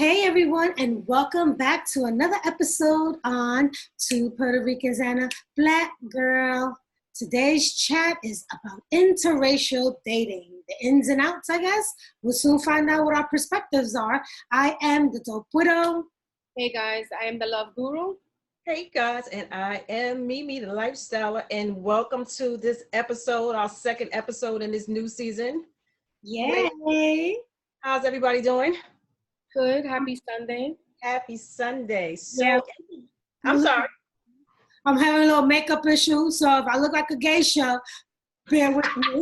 Hey everyone, and welcome back to another episode on Two Puerto Ricans and a Black Girl. Today's chat is about interracial dating, the ins and outs, I guess. We'll soon find out what our perspectives are. I am the Dope Widow. Hey guys, I am the Love Guru. Hey guys, and I am Mimi, the Lifestyler, and welcome to this episode, our second episode in this new season. Yay! How's everybody doing? Good, happy Sunday. Happy Sunday. So, Yeah. I'm sorry. I'm having a little makeup issue, so if I look like a geisha, bear with me.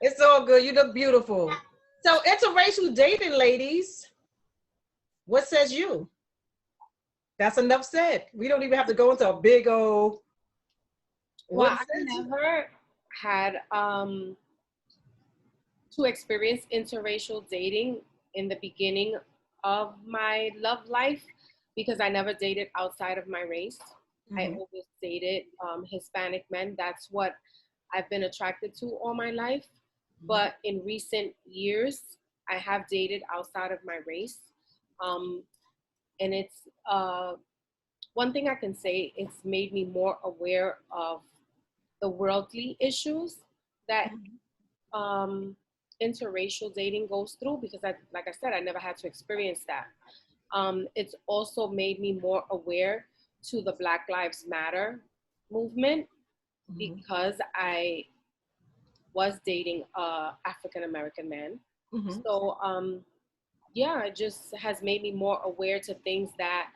It's all good. You look beautiful. So, interracial dating, ladies. What says you? That's enough said. We don't even have to go into a big old. Well, I've never had to experience interracial dating in the beginning of my love life because I never dated outside of my race. Mm-hmm. I always dated Hispanic men. That's what I've been attracted to all my life. Mm-hmm. But in recent years, I have dated outside of my race. And it's one thing I can say, it's made me more aware of the worldly issues that interracial dating goes through because like I said, I never had to experience that. It's also made me more aware to the Black Lives Matter movement because I was dating a African-American man. So yeah, it just has made me more aware to things that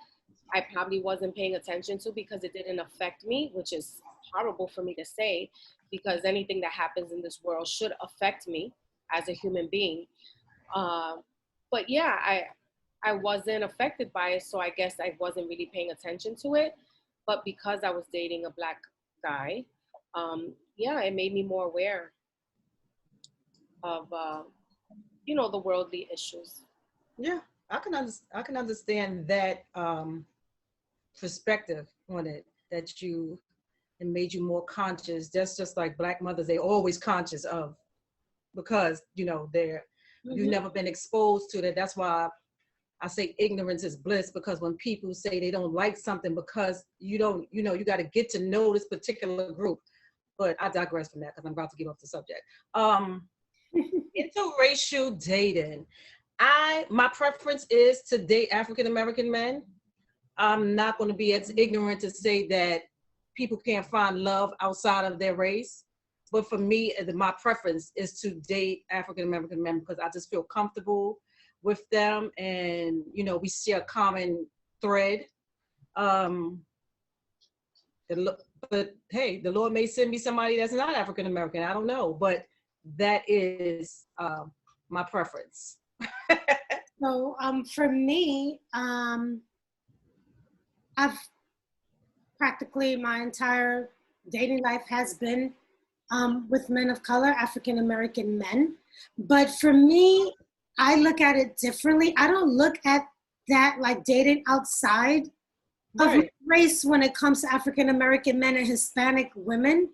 I probably wasn't paying attention to because it didn't affect me, which is horrible for me to say because anything that happens in this world should affect me as a human being. But yeah, I wasn't affected by it, so I guess I wasn't really paying attention to it. But because I was dating a Black guy, yeah, it made me more aware of, the worldly issues. Yeah, I can understand that perspective on it, that it made you more conscious. That's just like Black mothers, they're always conscious of, because you've never been exposed to that. That's why I say ignorance is bliss, because when people say they don't like something because you got to get to know this particular group. But I digress from that because I'm about to give up the subject. Interracial dating. My preference is to date African-American men. I'm not going to be as ignorant to say that people can't find love outside of their race. But for me, my preference is to date African-American men because I just feel comfortable with them, and we share a common thread. But hey, the Lord may send me somebody that's not African-American. I don't know, but that is my preference. So for me, I've practically my entire dating life has been with men of color, African American men. But for me, I look at it differently. I don't look at that like dating outside of race when it comes to African American men and Hispanic women,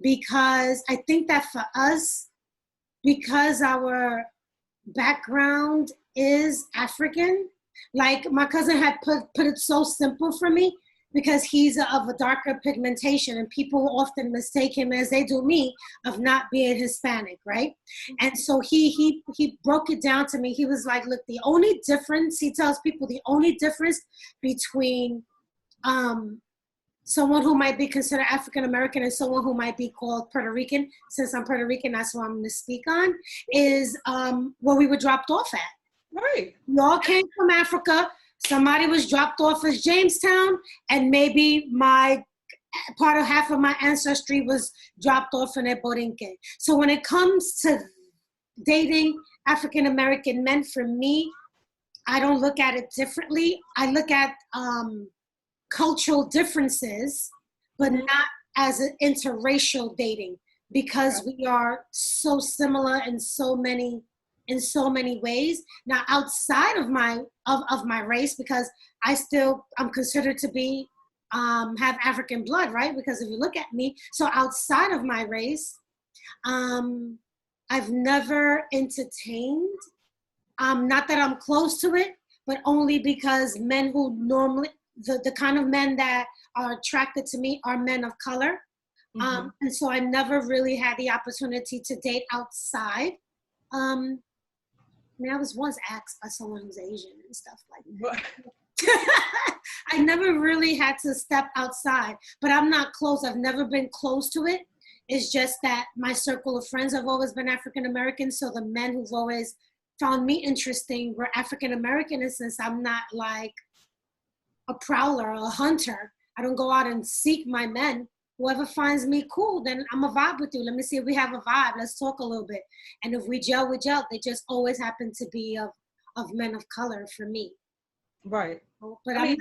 because I think that for us, because our background is African, like my cousin had put it so simple for me, because he's of a darker pigmentation and people often mistake him, as they do me, of not being Hispanic, right? And so he broke it down to me. He was like, look, the only difference, he tells people, the only difference between someone who might be considered African American and someone who might be called Puerto Rican, since I'm Puerto Rican, that's what I'm going to speak on, is where we were dropped off at. Right. We all came from Africa. Somebody was dropped off as Jamestown, and maybe half of my ancestry was dropped off in a Borinque. So when it comes to dating African American men, for me, I don't look at it differently. I look at cultural differences, but not as an interracial dating, because we are so similar in so many ways. Now, outside of my race, because I'm considered to be have African blood, right? Because if you look at me, so outside of my race, I've never entertained Not that I'm close to it, but only because men who normally, the kind of men that are attracted to me are men of color. And so I never really had the opportunity to date outside. I mean, I was once asked by someone who's Asian and stuff like that. I never really had to step outside, but I'm not close. I've never been close to it. It's just that my circle of friends have always been African American. So the men who've always found me interesting were African American. And since I'm not like a prowler or a hunter, I don't go out and seek my men. Whoever finds me cool, then I'm a vibe with you. Let me see if we have a vibe. Let's talk a little bit. And if we gel, we gel. They just always happen to be of men of color for me. Right. But I mean,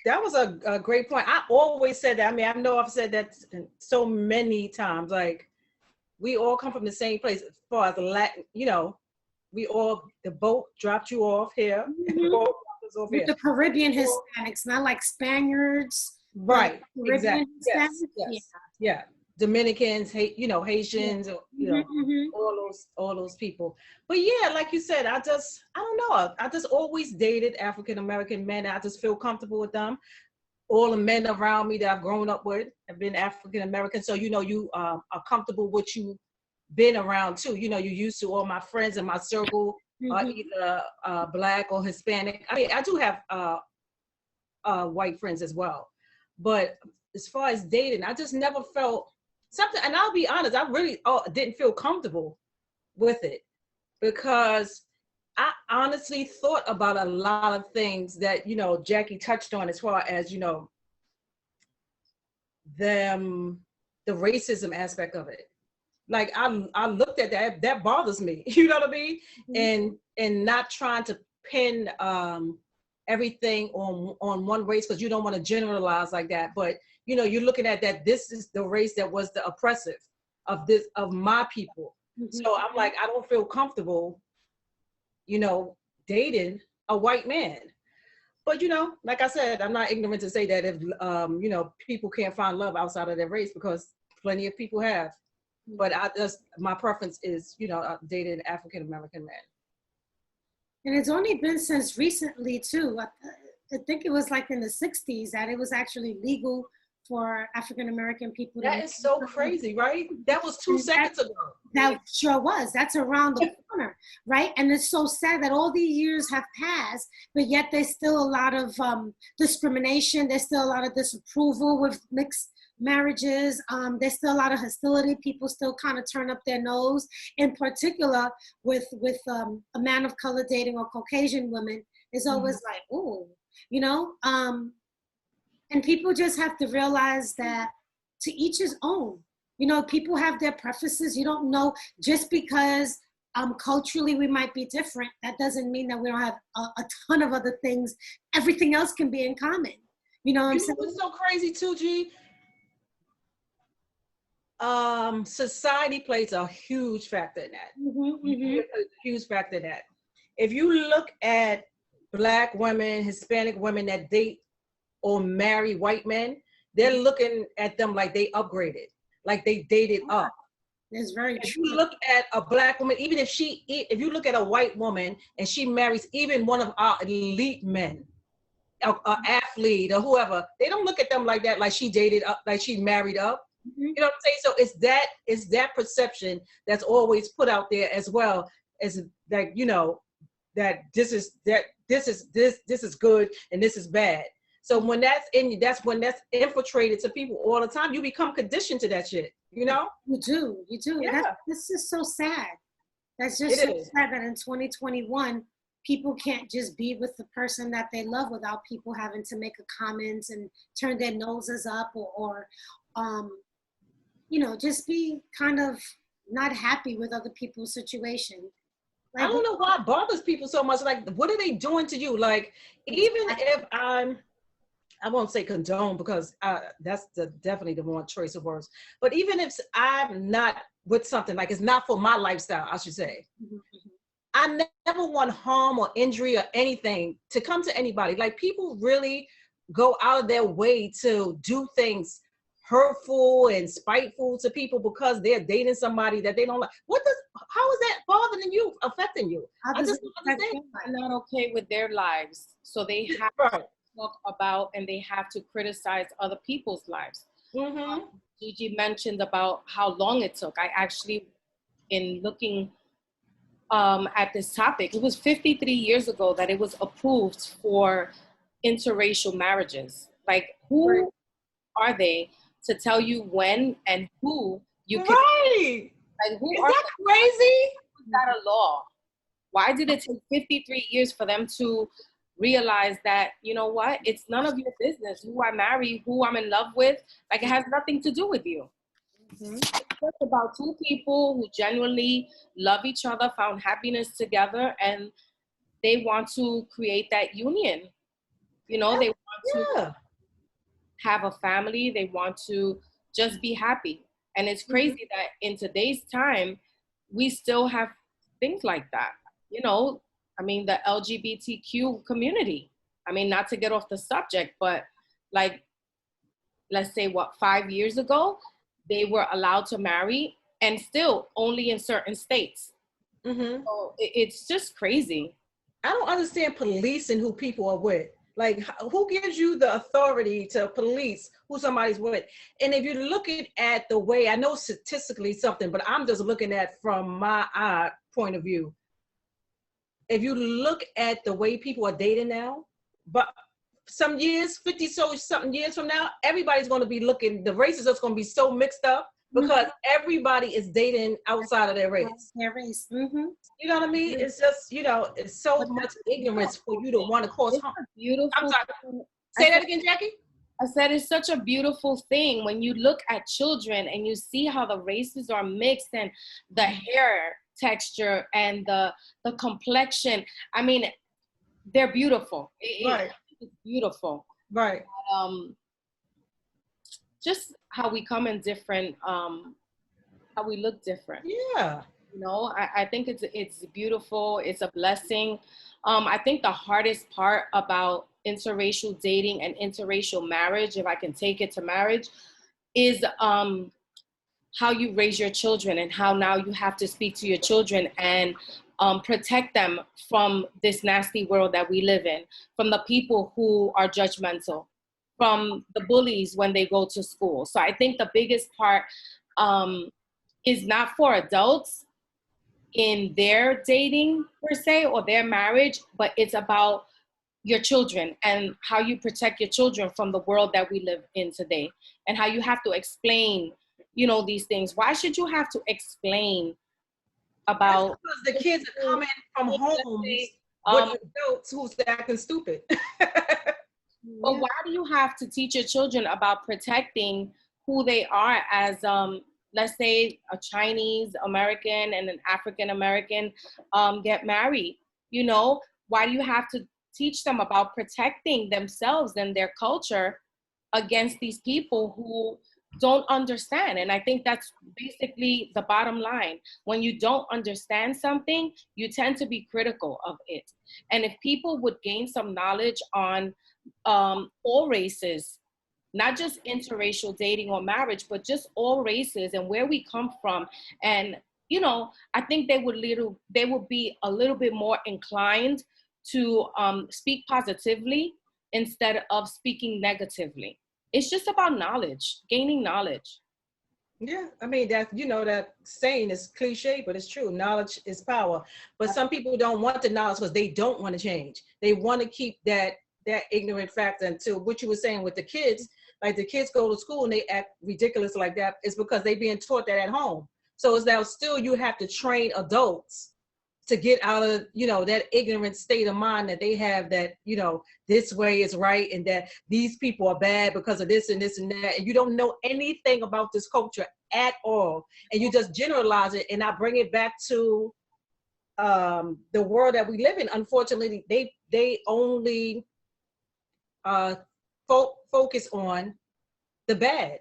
that was a great point. I always said that. I mean, I know I've said that so many times. Like, we all come from the same place as far as the Latin, you know, the boat dropped you off here. And the boat dropped us off with here. the Caribbean Hispanics, not like Spaniards. Right. Like Exactly. Yes. Hispanics. Yeah. Dominicans, you know, Haitians, you know, all those people. But yeah, like you said, I don't know. I just always dated African American men. I just feel comfortable with them. All the men around me that I've grown up with have been African American. So, you know, you are comfortable with you been around too. You know, you're used to all my friends in my circle are either Black or Hispanic. I mean, I do have white friends as well. But as far as dating, I just never felt something. And I'll be honest, I really didn't feel comfortable with it because I honestly thought about a lot of things that, you know, Jackie touched on as far as, you know, the racism aspect of it. Like I looked at that bothers me, you know what I mean? And not trying to pin everything on one race, because you don't want to generalize like that. But you know, you're looking at that this is the race that was the oppressive of my people. So I'm like, I don't feel comfortable, you know, dating a white man. But you know, like I said, I'm not ignorant to say that if you know, people can't find love outside of their race, because plenty of people have. But my preference is, you know, dating an African American man. And it's only been since recently too. I think it was like in the 60s that it was actually legal for African American people. That is so crazy, right? That was 2 seconds ago. That sure was. That's around the corner, right? And it's so sad that all these years have passed, but yet there's still a lot of discrimination. There's still a lot of disapproval with mixed marriages. There's still a lot of hostility. People still kind of turn up their nose, in particular with a man of color dating or Caucasian women. It's always like, ooh, you know? And people just have to realize that to each his own. You know, people have their preferences. You don't know, just because culturally we might be different, that doesn't mean that we don't have a ton of other things. Everything else can be in common. You know what I'm saying? What's so crazy too, G? Society plays a huge factor in that. A huge factor in that. If you look at Black women, Hispanic women that date or marry white men, they're looking at them like they upgraded, like they dated up. That's very if true. you look at a Black woman, even if if you look at a white woman and she marries even one of our elite men, an athlete or whoever, they don't look at them like that, like she dated up, like she married up. You know what I'm saying? So it's that perception that's always put out there, as well as that, you know, that this is good and this is bad. So when that's infiltrated to people all the time, you become conditioned to that shit, you know? You do. Yeah. This is so sad. That's just so sad that in 2021, people can't just be with the person that they love without people having to make a comment and turn their noses up or you know, just be kind of not happy with other people's situation. Like, I don't know why it bothers people so much. Like, what are they doing to you? Like, even if I won't say condone, because that's definitely the wrong choice of words. But even if I'm not with something, like it's not for my lifestyle, I should say. I never want harm or injury or anything to come to anybody. Like, people really go out of their way to do things hurtful and spiteful to people because they're dating somebody that they don't like. how is that bothering you, affecting you? I Others just don't understand. Are not okay with their lives, so they have Right. to talk about and they have to criticize other people's lives. Mm-hmm. Gigi mentioned about how long it took. I actually, in looking at this topic, it was 53 years ago that it was approved for interracial marriages. Like, who are they to tell you when and who you can? Right. Like, who Is are that crazy? is that a law? Why did it take 53 years for them to realize that, you know what, it's none of your business who I marry, who I'm in love with? Like, it has nothing to do with you. Mm-hmm. It's just about two people who genuinely love each other, found happiness together, and they want to create that union. You know, they want to have a family, they want to just be happy. And it's crazy that in today's time, we still have things like that. You know, I mean, the LGBTQ community. I mean, not to get off the subject, but like, let's say 5 years ago, they were allowed to marry and still only in certain states. Mm-hmm. So it's just crazy. I don't understand policing who people are with. Like, who gives you the authority to police who somebody's with? And if you're looking at the way, I know statistically something, but I'm just looking at from my point of view. If you look at the way people are dating now, but some years, 50 so something years from now, everybody's going to be looking, the races are going to be so mixed up because everybody is dating outside of their race. Their race. Mm-hmm. You know what I mean? It's just, you know, it's so much ignorance for you to want to cause harm. Beautiful. I'm sorry. Say that again, Jackie. I said it's such a beautiful thing when you look at children and you see how the races are mixed and the hair texture and the complexion. I mean, they're beautiful. Right. It's beautiful. Right. Just how we come in different, how we look different. Yeah. You know, I think it's beautiful. It's a blessing. I think the hardest part about interracial dating and interracial marriage, if I can take it to marriage, is how you raise your children and how now you have to speak to your children and protect them from this nasty world that we live in, from the people who are judgmental, from the bullies when they go to school. So I think the biggest part is not for adults in their dating per se or their marriage, but it's about your children and how you protect your children from the world that we live in today and how you have to explain, you know, these things. Why should you have to explain about? That's because the kids are coming from homes with adults who's acting stupid. But why do you have to teach your children about protecting who they are as let's say a Chinese American and an African American get married? You know, why do you have to teach them about protecting themselves and their culture against these people who don't understand? And I think that's basically the bottom line. When you don't understand something, you tend to be critical of it. And if people would gain some knowledge on all races, not just interracial dating or marriage, but just all races and where we come from. And, you know, I think they would be a little bit more inclined to speak positively instead of speaking negatively. It's just about knowledge, gaining knowledge. Yeah, I mean, that, you know, that saying is cliche, but it's true. Knowledge is power. But some people don't want the knowledge because they don't want to change. They want to keep that ignorant factor. Until what you were saying with the kids, like the kids go to school and they act ridiculous like that, it's because they're being taught that at home. So it's now still you have to train adults to get out of, you know, that ignorant state of mind that they have, that, you know, this way is right and that these people are bad because of this and this and that. And you don't know anything about this culture at all. And you just generalize it. And I bring it back to the world that we live in. Unfortunately, they only focus on the bad.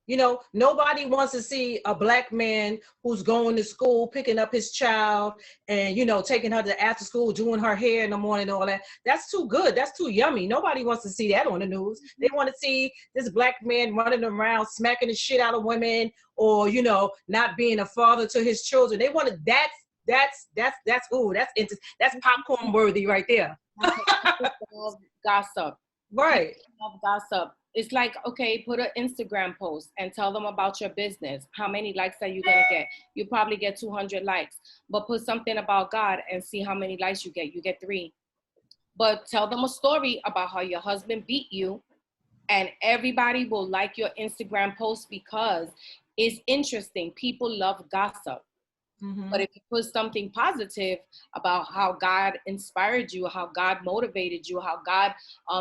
You know, nobody wants to see a black man who's going to school, picking up his child and, you know, taking her to after school, doing her hair in the morning, all that. That's too good. That's too yummy. Nobody wants to see that on the news. They want to see this black man running around, smacking the shit out of women, or, you know, not being a father to his children. They want to, that's popcorn worthy right there. Gossip. Right. Love gossip. It's like, okay, put an Instagram post and tell them about your business. How many likes are you gonna get? You probably get 200 likes. But put something about God and see how many likes you get. You get 3. But tell them a story about how your husband beat you, and everybody will like your Instagram post because it's interesting. People love gossip. Mm-hmm. But if you put something positive about how God inspired you, how God motivated you, how God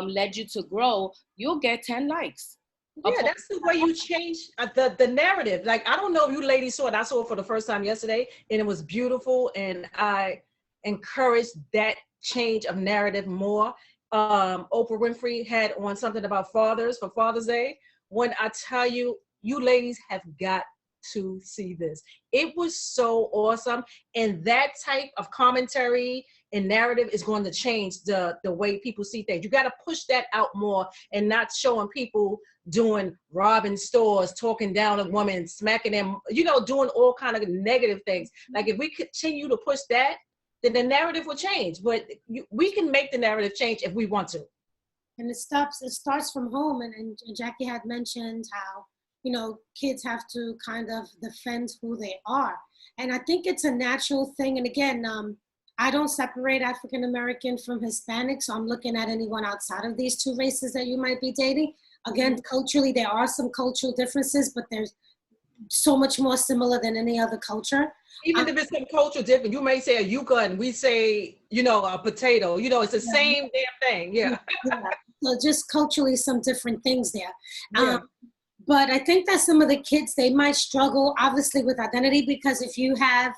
led you to grow, you'll get 10 likes. Yeah, that's the way you change the narrative. Like, I don't know if you ladies saw it. I saw it for the first time yesterday, and it was beautiful. And I encourage that change of narrative more. Oprah Winfrey had on something about fathers for Father's Day. When I tell you, you ladies have got to see this. It was so awesome. And that type of commentary and narrative is going to change the way people see things. You got to push that out more and not showing people doing robbing stores, talking down a woman, smacking them, you know, doing all kind of negative things. Like, if we continue to push that, then the narrative will change. But we can make the narrative change if we want to. And it starts from home. And Jackie had mentioned how, you know, kids have to kind of defend who they are. And I think it's a natural thing. And again, I don't separate African American from Hispanic, so I'm looking at anyone outside of these 2 races that you might be dating. Again, culturally, there are some cultural differences, but there's so much more similar than any other culture. Even if it's some cultural difference, you may say a yuca and we say, you know, a potato. You know, it's the same damn thing. Yeah. So just culturally, some different things there. Yeah. But I think that some of the kids, they might struggle, obviously, with identity, because if you have,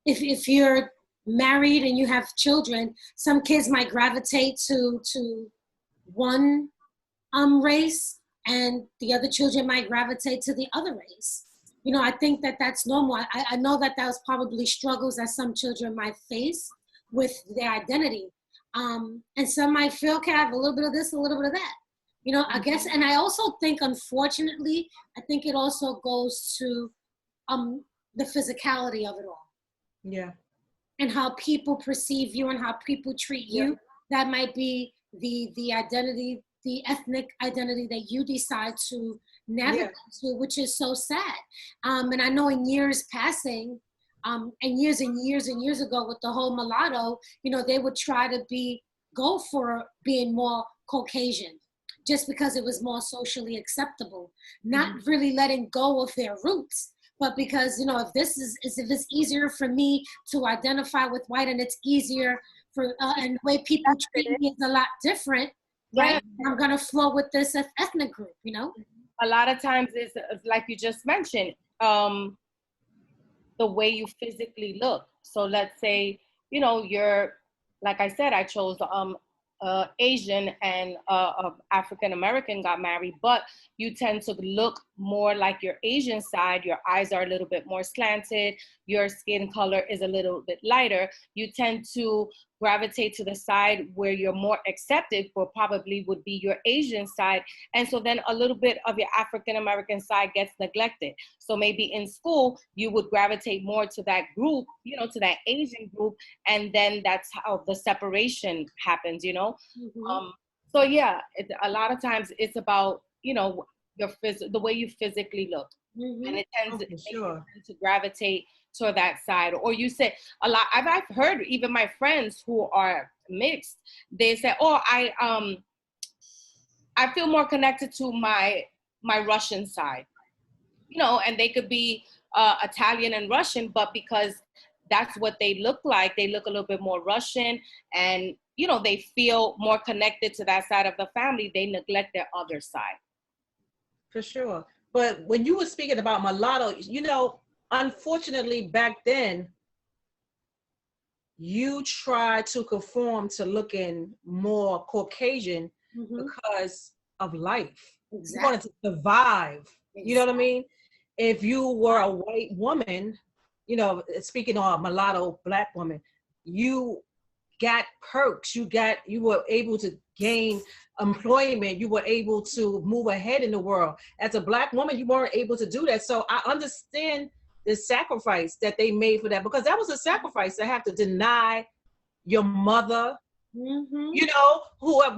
if you're married and you have children, some kids might gravitate to one race, and the other children might gravitate to the other race. You know, I think that that's normal. I know that was probably struggles that some children might face with their identity. And some might feel, okay, I have a little bit of this, a little bit of that. You know, I guess, and I also think, unfortunately, I think it also goes to the physicality of it all. Yeah. And how people perceive you and how people treat you. Yeah. That might be the identity, the ethnic identity that you decide to navigate to, which is so sad. And I know in years passing, and years ago with the whole mulatto, you know, they would try to go for being more Caucasian, just because it was more socially acceptable, not really letting go of their roots, but because, you know, if it's easier for me to identify with white, and it's easier for, and the way people treat me is a lot different, right? I'm gonna flow with this ethnic group, you know? A lot of times it's like you just mentioned, the way you physically look. So let's say, you know, you're, like I said, I chose Asian and African American got married, but you tend to look more like your Asian side. Your eyes are a little bit more slanted. Your skin color is a little bit lighter. You tend to gravitate to the side where you're more accepted for, probably would be your Asian side. And so then a little bit of your African American side gets neglected. So maybe in school, you would gravitate more to that group, you know, to that Asian group. And then that's how the separation happens, you know? So yeah, a lot of times it's about, you know, the way you physically look. And it tends to gravitate to that side. Or you say a lot, I've heard even my friends who are mixed, they say, oh, I feel more connected to my Russian side, you know, and they could be Italian and Russian, but because that's what they look like, they look a little bit more Russian, and, you know, they feel more connected to that side of the family, they neglect their other side. For sure. But when you were speaking about mulatto, you know, unfortunately back then, you tried to conform to looking more Caucasian because of life. You Exactly. wanted to survive. You know what I Exactly. mean? If you were a white woman, you know, speaking of a mulatto black woman, you got perks. You were able to gain employment. You were able to move ahead in the world. As a black woman, you weren't able to do that. So I understand the sacrifice that they made for that, because that was a sacrifice to have to deny your mother, Mm-hmm. you know, whoever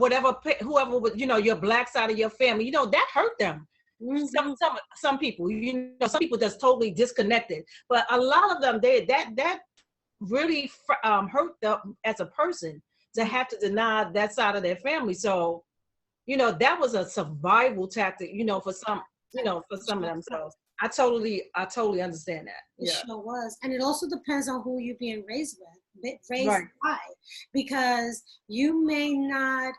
was, you know, your black side of your family, you know, that hurt them. Mm-hmm. Some people, you know, some people that's totally disconnected, but a lot of them, that really hurt them as a person to have to deny that side of their family. So, you know, that was a survival tactic, you know, for some, you know, for some of them. So I totally understand that. It Yeah. sure was. And it also depends on who you're being raised with, raised Right. by, because you may not,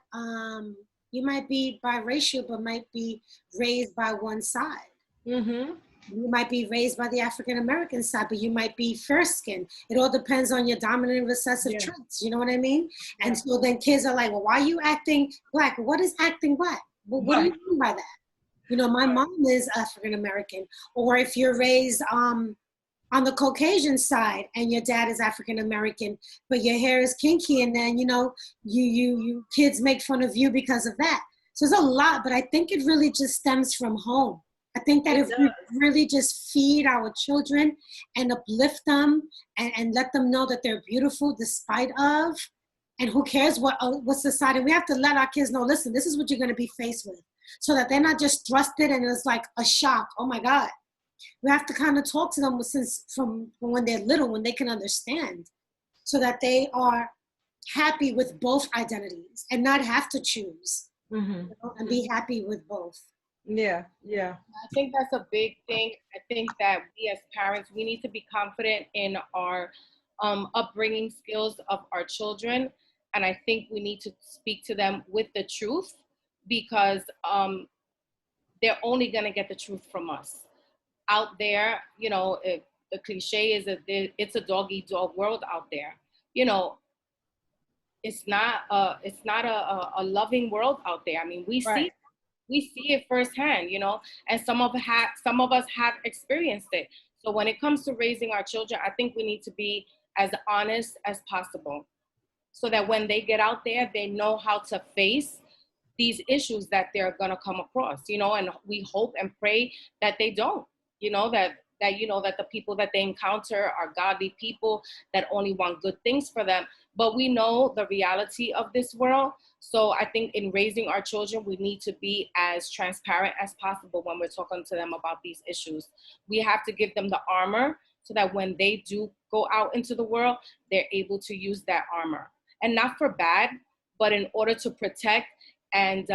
you might be biracial, but might be raised by one side. Mm-hmm. You might be raised by the African American side, but you might be fair skinned. It all depends on your dominant and recessive Yeah. traits. You know what I mean? And Yeah. so then kids are like, well, why are you acting black? What is acting black? Well, what do you Right. mean by that? You know, my Right. mom is African American. Or if you're raised on the Caucasian side and your dad is African American, but your hair is kinky, and then, you know, you kids make fun of you because of that. So there's a lot, but I think it really just stems from home. I think that It if we does. really just feed our children and uplift them and let them know that they're beautiful despite of, and who cares what society, we have to let our kids know, listen, this is what you're going to be faced with, so that they're not just thrusted and it's like a shock. Oh my God. We have to kind of talk to them since from when they're little, when they can understand, so that they are happy with both identities and not have to choose, Mm-hmm. you know, and be happy with both. Yeah. Yeah. I think that's a big thing. I think that we as parents, we need to be confident in our upbringing skills of our children. And I think we need to speak to them with the truth, because they're only going to get the truth from us. Out there, you know, the cliche is that it's a dog eat dog world out there. You know, it's not a loving world out there. I mean, Right. we see it firsthand, you know, and some of us have experienced it. So when it comes to raising our children, I think we need to be as honest as possible, so that when they get out there, they know how to face these issues that they're going to come across, you know. And we hope and pray that they don't, you know, that you know, that the people that they encounter are godly people that only want good things for them. But we know the reality of this world. So I think in raising our children, we need to be as transparent as possible when we're talking to them about these issues. We have to give them the armor, so that when they do go out into the world, they're able to use that armor, and not for bad, but in order to protect and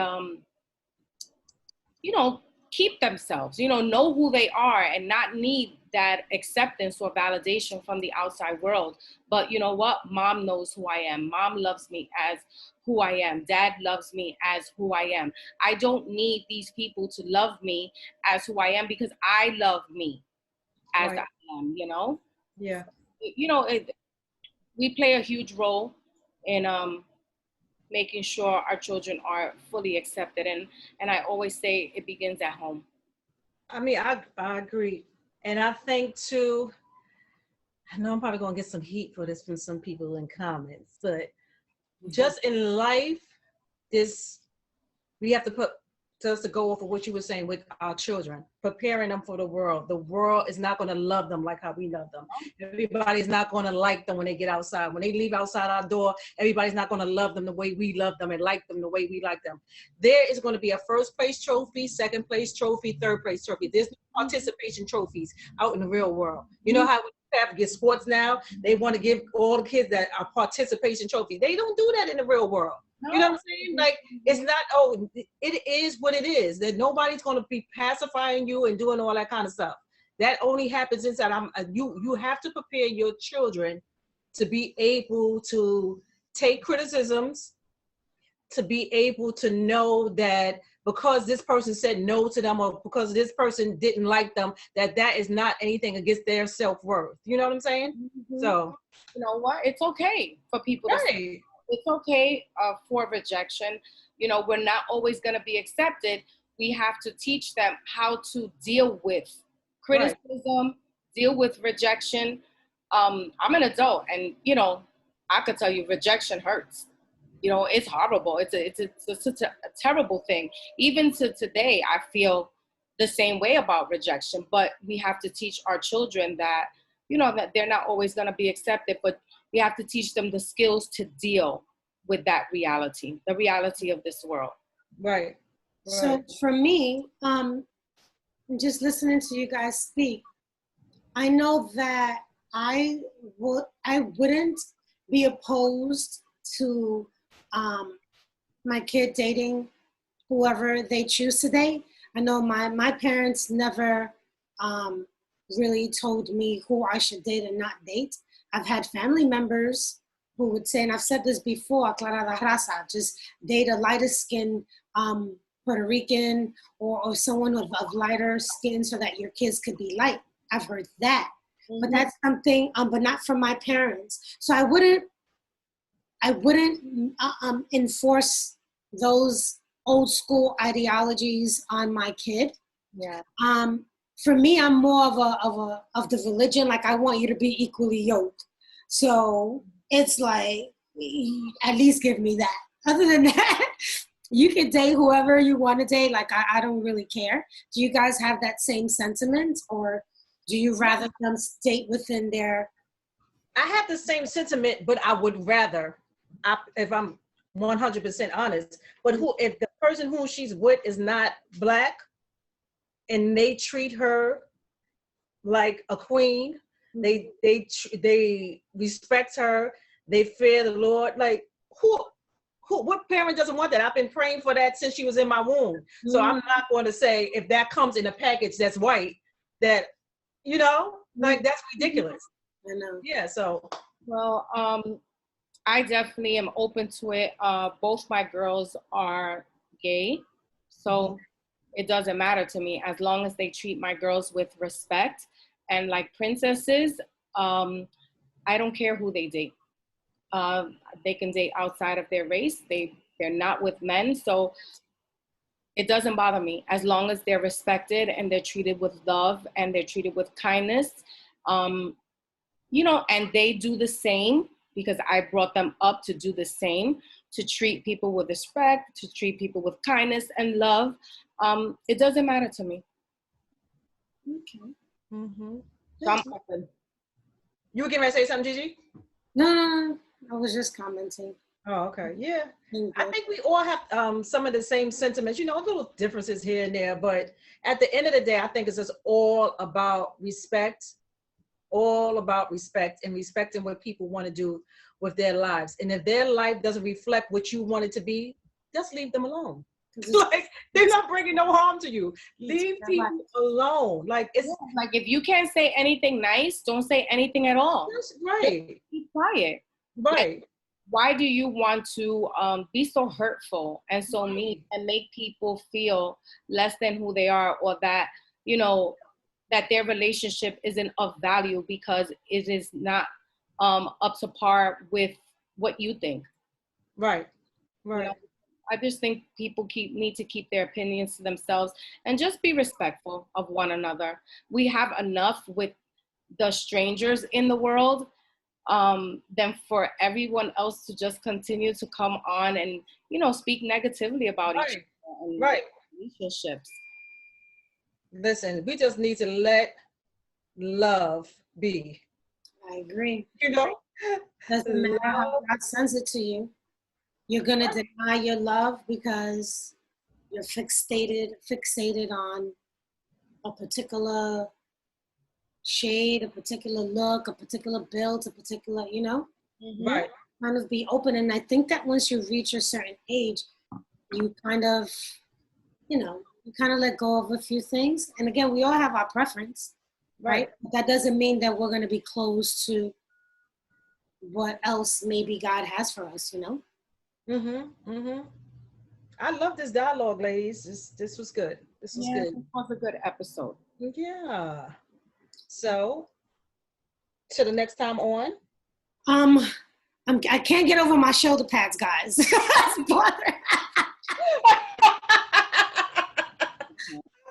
you know, keep themselves, you know who they are, and not need that acceptance or validation from the outside world. But you know what? Mom knows who I am. Mom loves me as who I am. Dad loves me as who I am. I don't need these people to love me as who I am, because I love me as Right. I am, you know? Yeah. You know, we play a huge role in making sure our children are fully accepted. And I always say it begins at home. I mean, I agree. And I think too, I know I'm probably gonna get some heat for this from some people in comments, but just in life, this we have to put just to go off of what you were saying with our children, preparing them for the world. The world is not going to love them like how we love them. Everybody's not going to like them when they get outside. When they leave outside our door, everybody's not going to love them the way we love them and like them the way we like them. There is going to be a first place trophy, second place trophy, third place trophy. There's no participation trophies out in the real world. You know how we have to get sports now? They want to give all the kids that are participation trophies. They don't do that in the real world. You know what I'm saying? Like, it's not, oh, it is what it is. That nobody's going to be pacifying you and doing all that kind of stuff. That only happens inside. You have to prepare your children to be able to take criticisms, to be able to know that because this person said no to them or because this person didn't like them, that is not anything against their self-worth. You know what I'm saying? Mm-hmm. So, you know what? It's okay for people to say right. it's okay for rejection. You know, we're not always going to be accepted, we have to teach them how to deal with criticism, deal with rejection. I'm an adult, and I could tell you rejection hurts. It's horrible. It's such a terrible thing. Even to today, I feel the same way about rejection, but we have to teach our children that, that they're not always going to be accepted, but we have to teach them the skills to deal with that reality, the reality of this world. Right. So for me, just listening to you guys speak, I know that I wouldn't be opposed to my kid dating whoever they choose to date. I know my parents never really told me who I should date and not date. I've had family members who would say, and I've said this before, Clara la raza, just date a lighter skin Puerto Rican or someone of lighter skin so that your kids could be light. I've heard that. Mm-hmm. But that's something, but not from my parents. So I wouldn't enforce those old school ideologies on my kid. Yeah. For me, I'm more of the religion. Like, I want you to be equally yoked. So it's like, at least give me that. Other than that, you can date whoever you want to date. Like, I don't really care. Do you guys have that same sentiment, or do you rather them date within their? I have the same sentiment, but I would rather, if I'm 100% honest, but if the person who she's with is not Black and they treat her like a queen, they respect her, they fear the Lord, like what parent doesn't want that? I've been praying for that since she was in my womb. Mm-hmm. So I'm not going to say if that comes in a package that's white, that, like, that's ridiculous. I know. Yeah, so. Well, I definitely am open to it. Both my girls are gay, so it doesn't matter to me as long as they treat my girls with respect and like princesses. I don't care who they date. They can date outside of their race. They're not with men, so it doesn't bother me as long as they're respected and they're treated with love and they're treated with kindness. And they do the same, because I brought them up to do the same, to treat people with respect, to treat people with kindness and love. It doesn't matter to me. Okay. Mm-hmm. So I'm open. You were getting ready to say something, Gigi? No. I was just commenting. Oh, okay. Yeah. I think we all have some of the same sentiments, little differences here and there, but at the end of the day, I think it's just all about respect and respecting what people want to do with their lives. And if their life doesn't reflect what you want it to be, just leave them alone. Like, they're not bringing no harm to you. Leave people alone. Like, it's like, if you can't say anything nice, don't say anything at all. That's right. Keep quiet. Right. Like, why do you want to be so hurtful and so mean and make people feel less than who they are, or that, that their relationship isn't of value because it is not up to par with what you think? Right. I just think people need to keep their opinions to themselves and just be respectful of one another. We have enough with the strangers in the world than for everyone else to just continue to come on and, speak negatively about each other and relationships. Listen, we just need to let love be. I agree. Doesn't matter how God sends it to you. You're going to deny your love because you're fixated on a particular shade, a particular look, a particular build, a particular, Right. Kind of be open. And I think that once you reach a certain age, you kind of, let go of a few things. And again, we all have our preference, right? But that doesn't mean that we're going to be closed to what else maybe God has for us, I love this dialogue, ladies. This was good. This was good. This was a good episode. Yeah. So, till the next time on. I can't get over my shoulder pads, guys.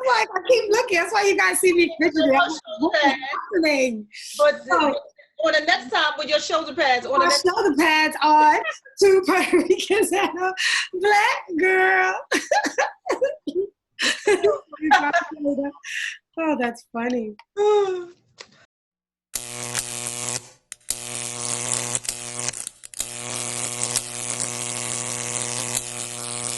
like, I keep looking. That's why you guys see me fidgeting. I'm like, what is happening? But Oh. on the next time with your shoulder pads, My shoulder pads on, 2 Puerto Ricans and a black girl. Oh, that's funny.